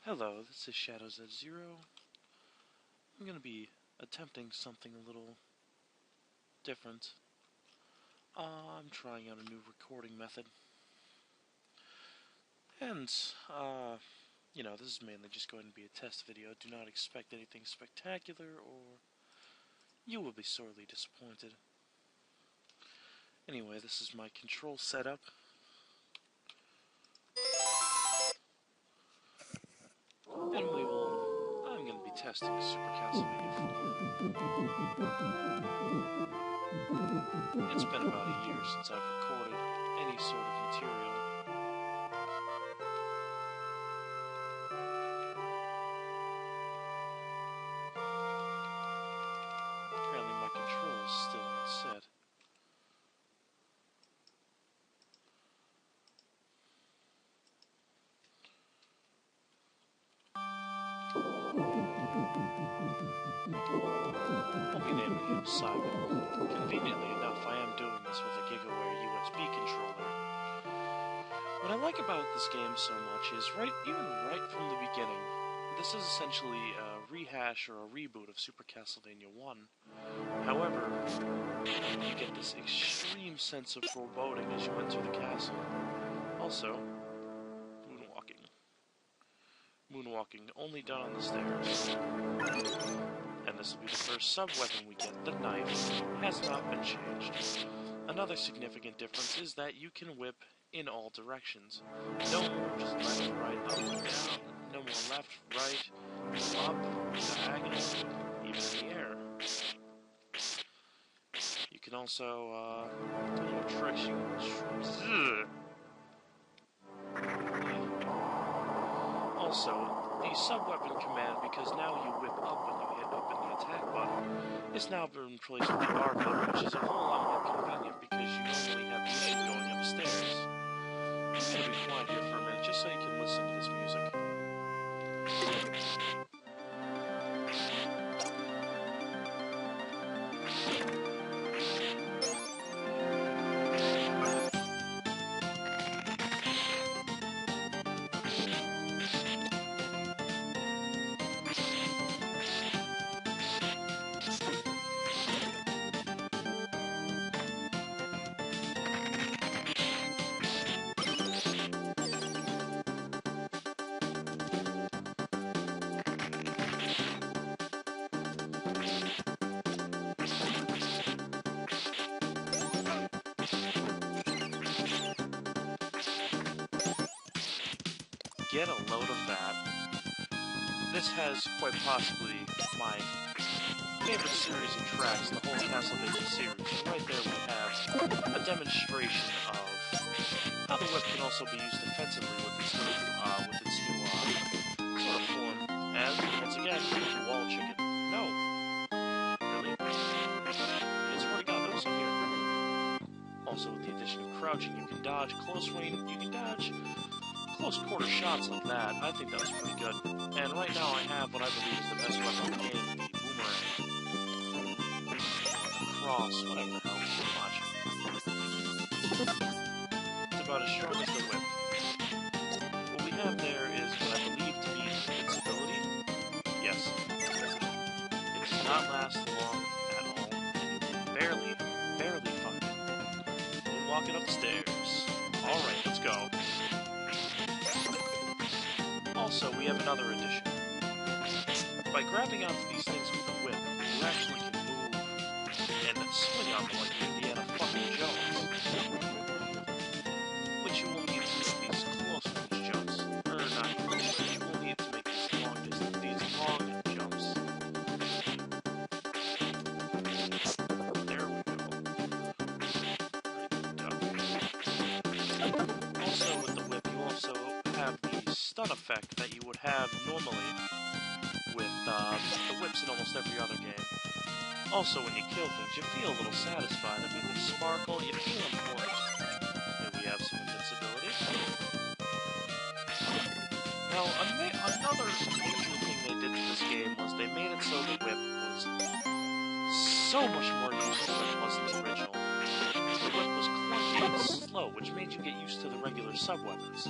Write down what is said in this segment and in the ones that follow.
Hello, this is Shadows at Zero. I'm going to be attempting something a little different. I'm trying out a new recording method. And, this is mainly just going to be a test video. Do not expect anything spectacular or you will be sorely disappointed. Anyway, this is my control setup. And I'm going to be testing Super Castlevania 4. It's been about a year since I've recorded any sort of material. Apparently my control is still on set. I'll be naming him Simon. Conveniently enough, I am doing this with a GigaWare USB controller. What I like about this game so much is even right from the beginning, this is essentially a rehash or a reboot of Super Castlevania 1. However, you get this extreme sense of foreboding as you enter the castle. Also, moonwalking only done on the stairs. And this will be the first sub-weapon we get. The knife has not been changed. Another significant difference is that you can whip in all directions. No more just left, right, up, and down. No more left, right, up, diagonal, even in the air. You can also, do little tricks. Also, the sub-weapon command, because now you whip up when you hit up in the attack button, is now been replaced with the R button, which is a whole lot more convenient because you normally have the issue going upstairs. I'm going to be quiet here for a minute just so you can listen to this music. Get a load of that. This has quite possibly my favorite series of tracks in the whole Castlevania series. And right there we have a demonstration of how the whip can also be used defensively with its new sort of form. And once again, wall chicken. No. Really? It's already got those in here. Also with the addition of crouching, you can dodge. Close range, you can dodge. Close quarter shots like that, I think that was pretty good. And right now I have what I believe is the best weapon in the game, the boomerang. Cross, whatever the hell, too much. It's about as strong as the whip. What we have there is what I believe to be invincibility. Yes, it does not last long at all, and you can barely find it. We're walking upstairs. Alright, let's go. Also, we have another addition. By grabbing onto these things with the whip, you actually can move and swing on them like Indiana fucking Jones. Which you will need to make these close-range jumps. Or not close, you will need to make these long jumps. There we go. Also, with the whip, you also have the stun effect that you would have normally with the whips in almost every other game. Also, when you kill things, you feel a little satisfied. I mean, they sparkle, you feel important. Here we have some invincibility. Now, another major thing they did to this game was they made it so the whip was so much more useful than it was in the original. The whip was clunky and slow, which made you get used to the regular sub-weapons.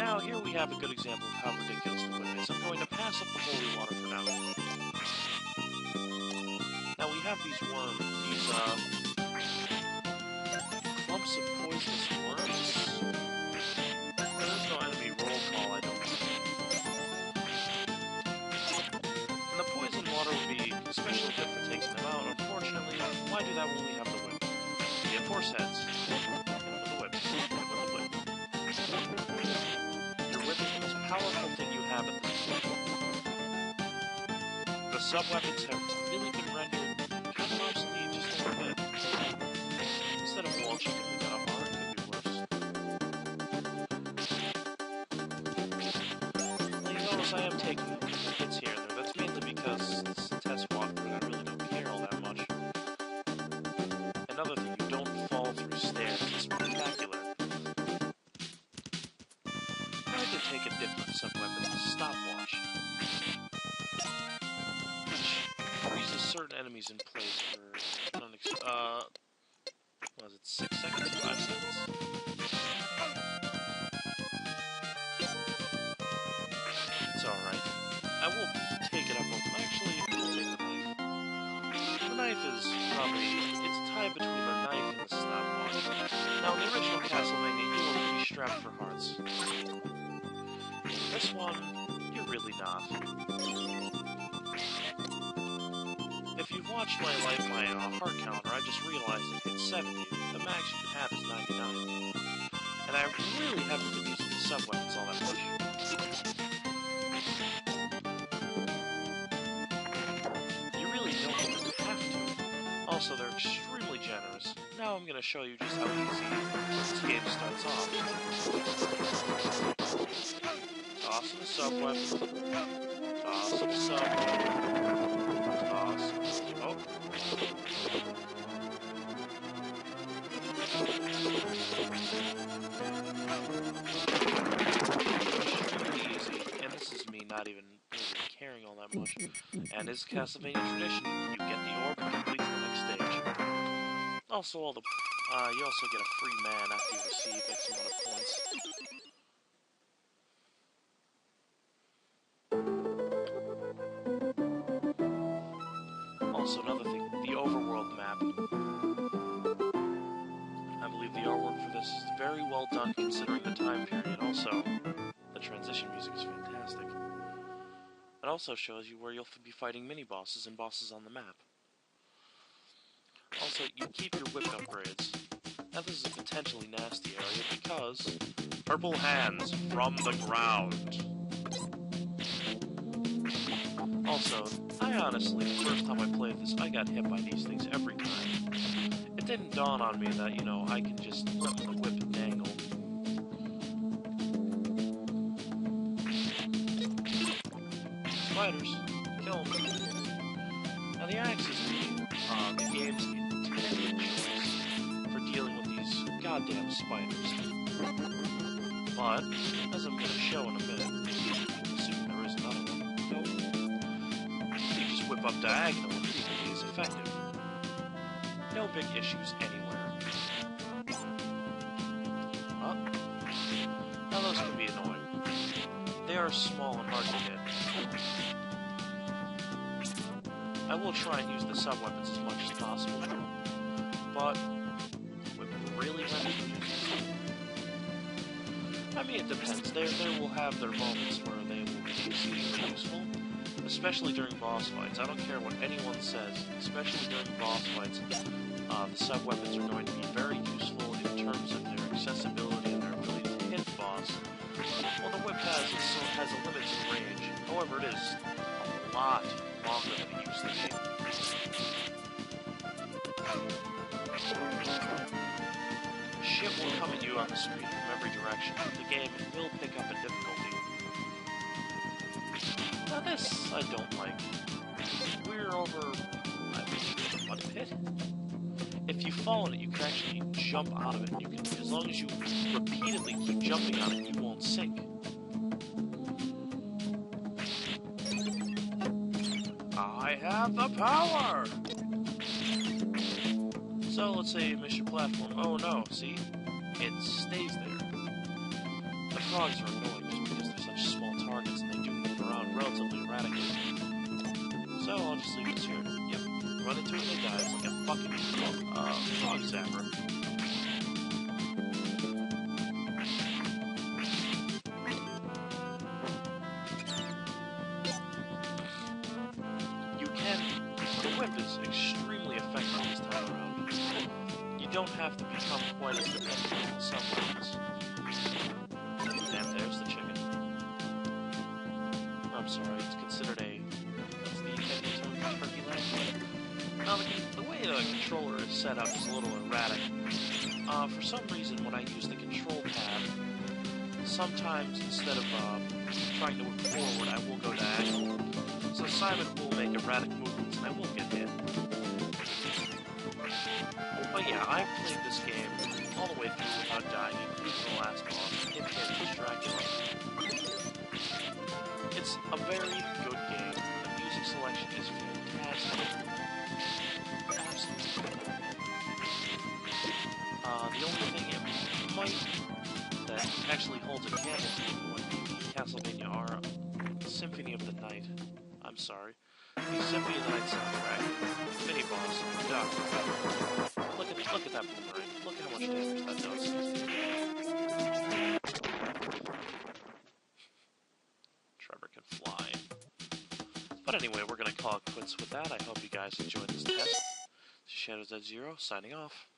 now, here we have a good example of how ridiculous the whip is. I'm going to pass up the holy water for now. Now we have these worms, these, clumps of poisonous worms. There's no enemy roll call, I don't think. And the poison water would be especially good for taking them out. Unfortunately, why do that when we have the whip? We have horse heads. Hit them with the whip. Hit them with the whip. Your whip is the most powerful thing you have at this point. The sub-weapons have really been rendered kind of obsolete just a little bit. Instead of launching it, we got a heart, it could be worse. Well, you notice I am taking hits here and there. That's mainly because this is a test walkthrough and I really don't care all that much. Another thing, you don't fall through stairs. It's spectacular. I like to take a different sub-weapon, the stopwatch. Freezes certain enemies in place for was it 6 seconds? 5 seconds? It's alright. I will take it up. Actually, I'll take the knife. The knife is probably, it's tied between the knife and the stopwatch. Now, in the original Castlevania, you were really strapped for hearts. This one, you're really not. If you've watched my heart counter, I just realized it hit 70. The max you can have is 99. And I really haven't been using the sub-weapons all that much. You really don't even have to. Also, they're extremely generous. Now I'm going to show you just how easy this game starts off. Toss the sub-weapon. Toss the sub-weapon. Oh. Extremely easy, and this is me not even really caring all that much. And as Castlevania tradition, you get the orb to complete the next stage. Also, you also get a free man after you receive X amount of points. Also, another thing, the overworld map. I believe the artwork for this is very well done considering the time period. Also, the transition music is fantastic. It also shows you where you'll be fighting mini-bosses and bosses on the map. Also, you keep your whip upgrades. Now this is a potentially nasty area because purple hands from the ground. Also, I honestly, the first time I played this, I got hit by these things every time. It didn't dawn on me that, you know, I can just let the whip dangle. Spiders, kill them. Now the axe is the game's intended choice for dealing with these goddamn spiders. But, as I'm going to show in a minute, assuming there is another one, you just whip up diagonal and equally as effective. No big issues anywhere. Now those can be annoying. They are small and hard to hit. I will try and use the sub-weapons as much as possible, but would really let me use them. I mean, it depends. They will have their moments where they will be exceedingly useful, especially during boss fights. I don't care what anyone says, especially during boss fights. The sub-weapons are going to be very useful in terms of their accessibility and their ability to hit the boss. Well, the whip has a limited range. However, it is a lot longer than it used to be. Shit will come at you on the screen from every direction. The game will pick up in difficulty. Now this, I don't like. We're over, I believe, a pit? If you fall in it, you can actually jump out of it. You can, as long as you repeatedly keep jumping on it, you won't sink. I have the power! So let's say you miss your platform. Oh no, see? It stays there. The frogs are annoying just because they're such small targets and they do move around relatively erratically. So I'll just leave this here. Yep, run into it and they die. It's like a fucking frog zapper. The whip is extremely effective this time around. You don't have to become quite as dependent on some weapons. And there's the chicken. I'm sorry, it's considered what's the technical term for turkey leg? Now, the way the controller is set up is a little erratic. For some reason, when I use the control pad, sometimes instead of trying to move forward, I will go diagonal. So Simon will make erratic movements, and I will get hit. But yeah, I've played this game all the way through without dying, including the last boss, Imhotep Dracula. It's a very good game. The music selection is fantastic. Absolutely fantastic. The only thing it might that actually holds a candle to would be Castlevania R Symphony of the Night. I'm sorry. The Symphony of the Night soundtrack. Mini boss. Dr. Pepper. Look at that boomerang. Look at how much damage that does. Trevor can fly. But anyway, we're gonna call it quits with that. I hope you guys enjoyed this test. Shadows at Zero, signing off.